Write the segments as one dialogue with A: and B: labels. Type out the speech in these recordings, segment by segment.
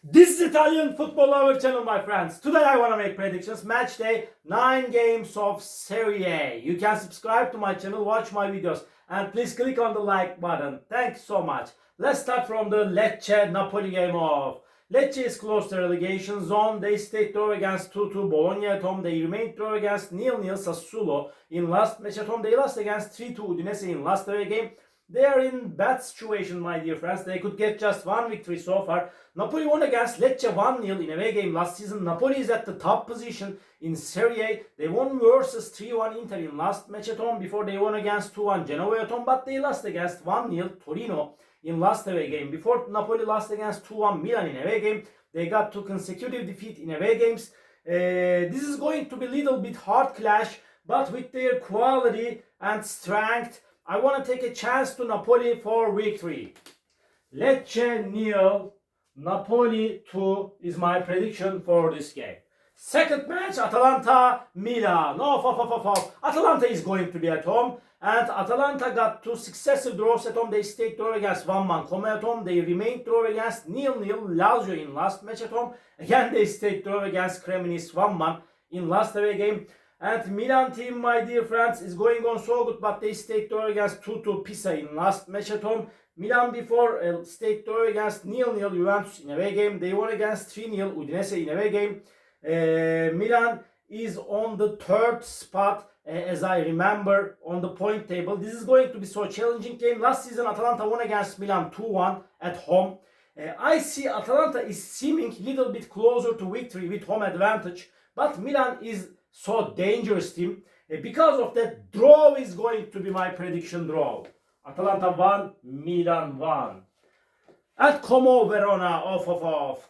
A: This is Italian Football Lover channel, my friends. Today I want to make predictions. Match day, 9 games of Serie. You can subscribe to my channel, watch my videos, and please click on the like button. Thanks so much. Let's start from the Lecce-Napoli game off. Lecce is close to relegation zone. They stayed draw against 2-2 Bologna at home. They remained draw against 0-0 Sassuolo in last match at home. They lost against 3-2 Udinese in last away game. They are in bad situation, my dear friends. They could get just one victory so far. Napoli won against Lecce 1-0 in away game last season. Napoli is at the top position in Serie. They won versus 3-1 Inter in last match at home before they won against 2-1 Genoa at home, but they lost against 1-0 Torino in last away game. Before Napoli lost against 2-1 Milan in away game, they got 2 consecutive defeat in away games. This is going to be a little bit hard clash, but with their quality and strength, I want to take a chance to Napoli for victory. Lecce 0, Napoli 2 is my prediction for this game. Second match, Atalanta-Milan. Atalanta is going to be at home. And Atalanta got 2 successive draws at home. They stayed draw against 1-1 Como at home. They remained draw against 0-0 Lazio in last match at home. Again, they stayed draw against Cremonese 1-1 in last away game. And Milan team, my dear friends, is going on so good, but they stayed draw against 2-2 Pisa in last match at home. Milan before stayed draw against 0-0 Juventus in away game. They won against 3-0 Udinese in away game. Milan is on the 3rd spot, as I remember, on the point table. This is going to be so challenging game. Last season, Atalanta won against Milan 2-1 at home. I see Atalanta is seeming a little bit closer to victory with home advantage, but Milan is so dangerous team. Because of that, draw is going to be my prediction draw. Atalanta 1, Milan 1. And Como Verona off.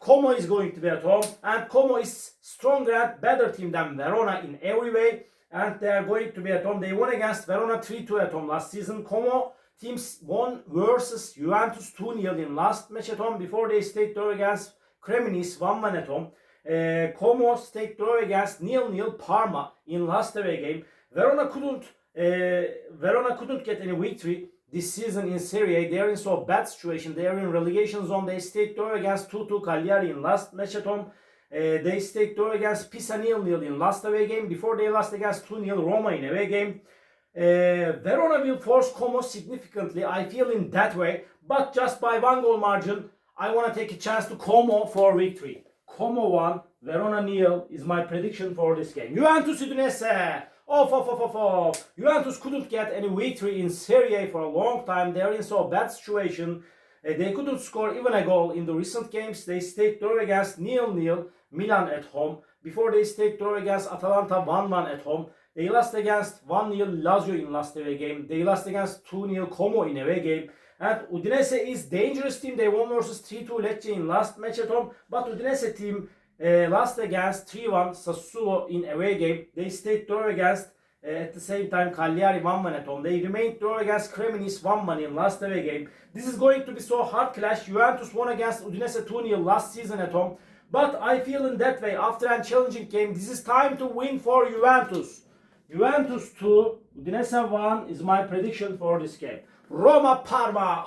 A: Como is going to be at home, and Como is stronger and better team than Verona in every way, and they are going to be at home. They won against Verona 3-2 at home last season. Como teams won versus Juventus 2-0 in last match at home before they stayed draw against Cremonese 1-1 at home. Como stayed draw against 0-0 Parma in last away game. Verona couldn't get any victory this season in Serie. They are in so bad situation. They are in relegation zone. They stayed draw against 2-2 Cagliari in last match at home. They stayed draw against Pisa 0-0 in last away game before they lost against 2-0 Roma in away game. Verona will force Como significantly, I feel, in that way, but just by 1 goal margin. I want to take a chance to Como for victory. Como 1, Verona 0 is my prediction for this game. Juventus Udinese. Juventus couldn't get any victory in Serie for a long time. They are in so bad situation. They couldn't score even a goal in the recent games. They stayed draw against 0-0 Milan at home. Before they stayed draw against Atalanta 1-1 at home. They lost against 1-0 Lazio in last away game. They lost against 2-0 Como in away game. And Udinese is dangerous team. They won versus 3-2 Lecce in last match at home. But Udinese team lost against 3-1 Sassuolo in away game. They stayed draw against at the same time Cagliari 1-1 at home. They remained draw against Cremonese 1-1 in last away game. This is going to be so hard clash. Juventus won against Udinese 2-0 last season at home. But I feel in that way, after a challenging game, this is time to win for Juventus. Juventus 2, Udinese 1 is my prediction for this game. Roma-Parma,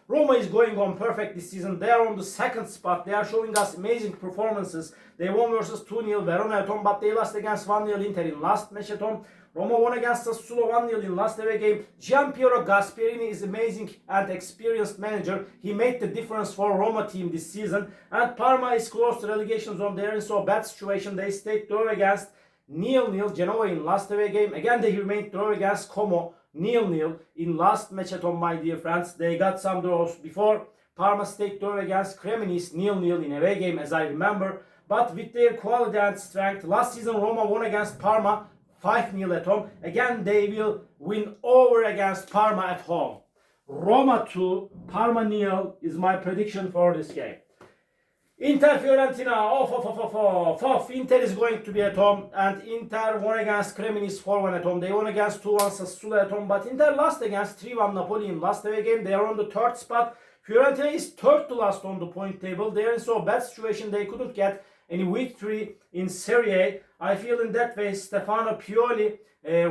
A: Roma is going on perfect this season. They are on the 2nd spot. They are showing us amazing performances. They won versus 2-0 Verona at home, but they lost against 1-0 Inter in last match at home. Roma won against Sassuolo 1-0 in last away game. Gianpiero Gasperini is amazing and experienced manager. He made the difference for Roma team this season. And Parma is close to relegation zone. They are in so bad situation. They stayed draw against 0-0 Genoa in last away game. Again, they remained draw against Como 0-0 in last match at home, my dear friends. They got some draws before. Parma stayed draw against Cremonese 0-0 in away game, as I remember. But with their quality and strength, last season Roma won against Parma 5-0 at home. Again, they will win over against Parma at home. Roma 2, Parma 0 is my prediction for this game. Inter-Fiorentina, Inter is going to be at home, and Inter won against Cremonese 4-1 at home. They won against 2-1 Sassuolo at home, but Inter lost against 3-1 Napoli in last away game. They are on the 3rd spot. Fiorentina is 3rd to last on the point table. They are in so bad situation. They couldn't get any victory in Serie. I feel in that way Stefano Pioli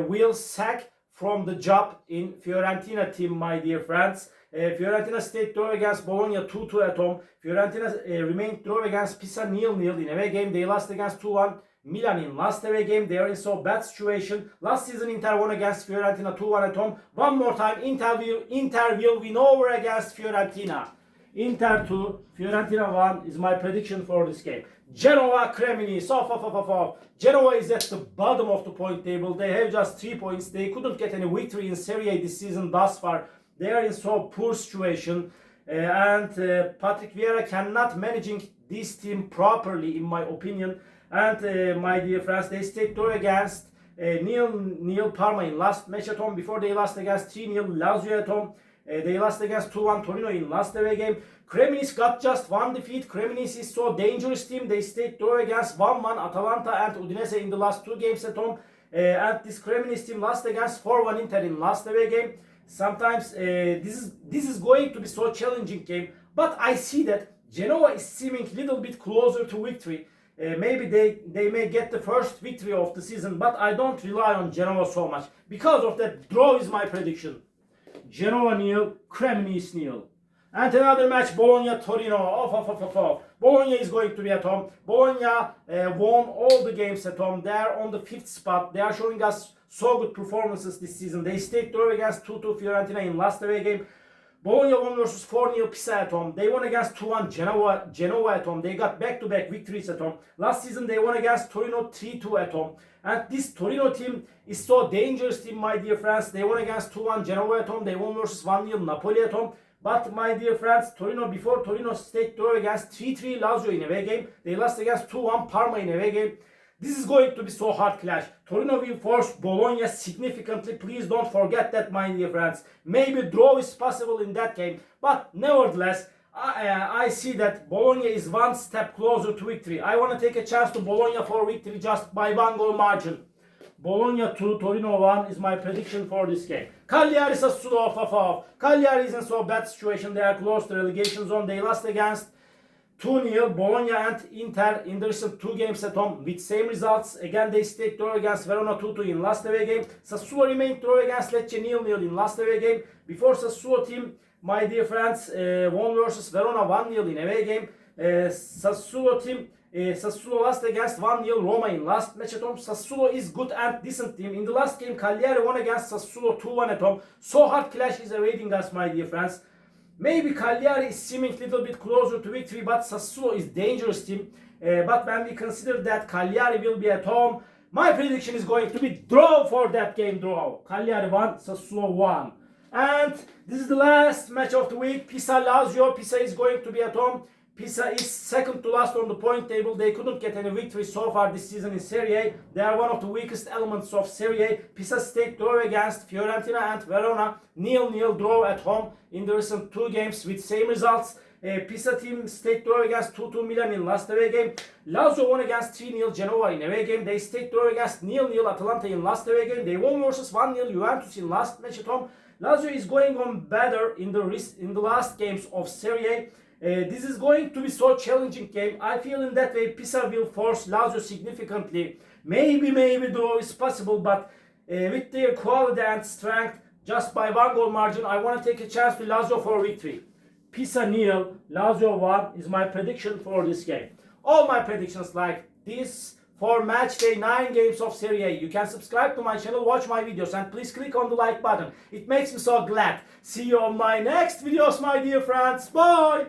A: will sack from the job in Fiorentina team, my dear friends. Fiorentina stayed draw against Bologna 2-2 at home. Fiorentina remained draw against Pisa 0-0 in away game. They lost against 2-1. Milan in last away game. They are in so bad situation. Last season Inter won against Fiorentina 2-1 at home. One more time, Inter will win over against Fiorentina. Inter 2, Fiorentina 1 is my prediction for this game. Genoa, Cremonese. Genoa is at the bottom of the point table. They have just 3 points. They couldn't get any victory in Serie A this season thus far. They are in so poor situation. And Patrick Vieira cannot managing this team properly, in my opinion. And my dear friends, they stayed draw against nil Parma in last match at home. Before they lost against 3-0 Lazio at home. They lost against 2-1 Torino in last away game. Cremonese got just one defeat. Cremonese is so dangerous team. They stayed draw against 1-1 Atalanta and Udinese in the last 2 games at home. And this Cremonese team lost against 4-1 Inter in last away game. Sometimes this is going to be so challenging game. But I see that Genoa is seeming a little bit closer to victory. Maybe they may get the first victory of the season. But I don't rely on Genoa so much. Because of that, draw is my prediction. Genoa 0, Cremonese 0. And another match, Bologna-Torino. Bologna is going to be at home. Bologna won all the games at home. They are on the 5th spot. They are showing us so good performances this season. They stayed draw against 2-2 Fiorentina in last away game. Bologna won versus 4-0 Pisa at home. They won against 2-1 Genoa at home. They got back-to-back victories at home. Last season they won against Torino 3-2 at home. And this Torino team is so dangerous team, my dear friends. They won against 2-1 Genoa at home. They won versus 1-0 Napoli at home. But my dear friends, before Torino stayed draw against 3-3 Lazio in away game. They lost against 2-1 Parma in away game. This is going to be so hard clash. Torino will force Bologna significantly. Please don't forget that, my dear friends. Maybe draw is possible in that game. But nevertheless, I see that Bologna is one step closer to victory. I want to take a chance to Bologna for victory just by 1 goal margin. Bologna 2, Torino 1 is my prediction for this game. Cagliari Sassuolo. Cagliari is in so bad situation. They are close to relegation zone. They lost against 2-0 Bologna and Inter in the recent 2 games at home with same results. Again, they stayed draw against Verona 2-2 in last away game. Sassuolo remained draw against Lecce 0-0 in last away game. Before Sassuolo team, my dear friends, won versus Verona 1-0 in away game. Sassuolo lost against 1-0 Roma in last match at home. Sassuolo is good and decent team. In the last game, Cagliari won against Sassuolo 2-1 at home. So hard clash is awaiting us, my dear friends. Maybe Cagliari is seeming a little bit closer to victory, but Sassuolo is dangerous team. But when we consider that Cagliari will be at home, my prediction is going to be draw for that game, draw. Cagliari 1, Sassuolo 1. And this is the last match of the week. Pisa-Lazio. Pisa is going to be at home. Pisa is second to last on the point table. They couldn't get any victory so far this season in Serie A. They are one of the weakest elements of Serie A. Pisa stayed draw against Fiorentina and Verona. 0-0 draw at home in the recent 2 games with same results. Pisa team stayed draw against 2-2 Milan in last away game. Lazio won against 3-0 Genoa in away game. They stayed draw against 0-0 Atalanta in last away game. They won versus 1-0 Juventus in last match at home. Lazio is going on better in the last games of Serie A. This is going to be so challenging game. I feel in that way Pisa will force Lazio significantly. Maybe draw is possible, but with their quality and strength, just by 1 goal margin, I want to take a chance to Lazio for victory. Pisa 0, Lazio 1 is my prediction for this game. All my predictions like this for match day 9 games of Serie A. You can subscribe to my channel, watch my videos, and please click on the like button. It makes me so glad. See you on my next videos, my dear friends. Bye!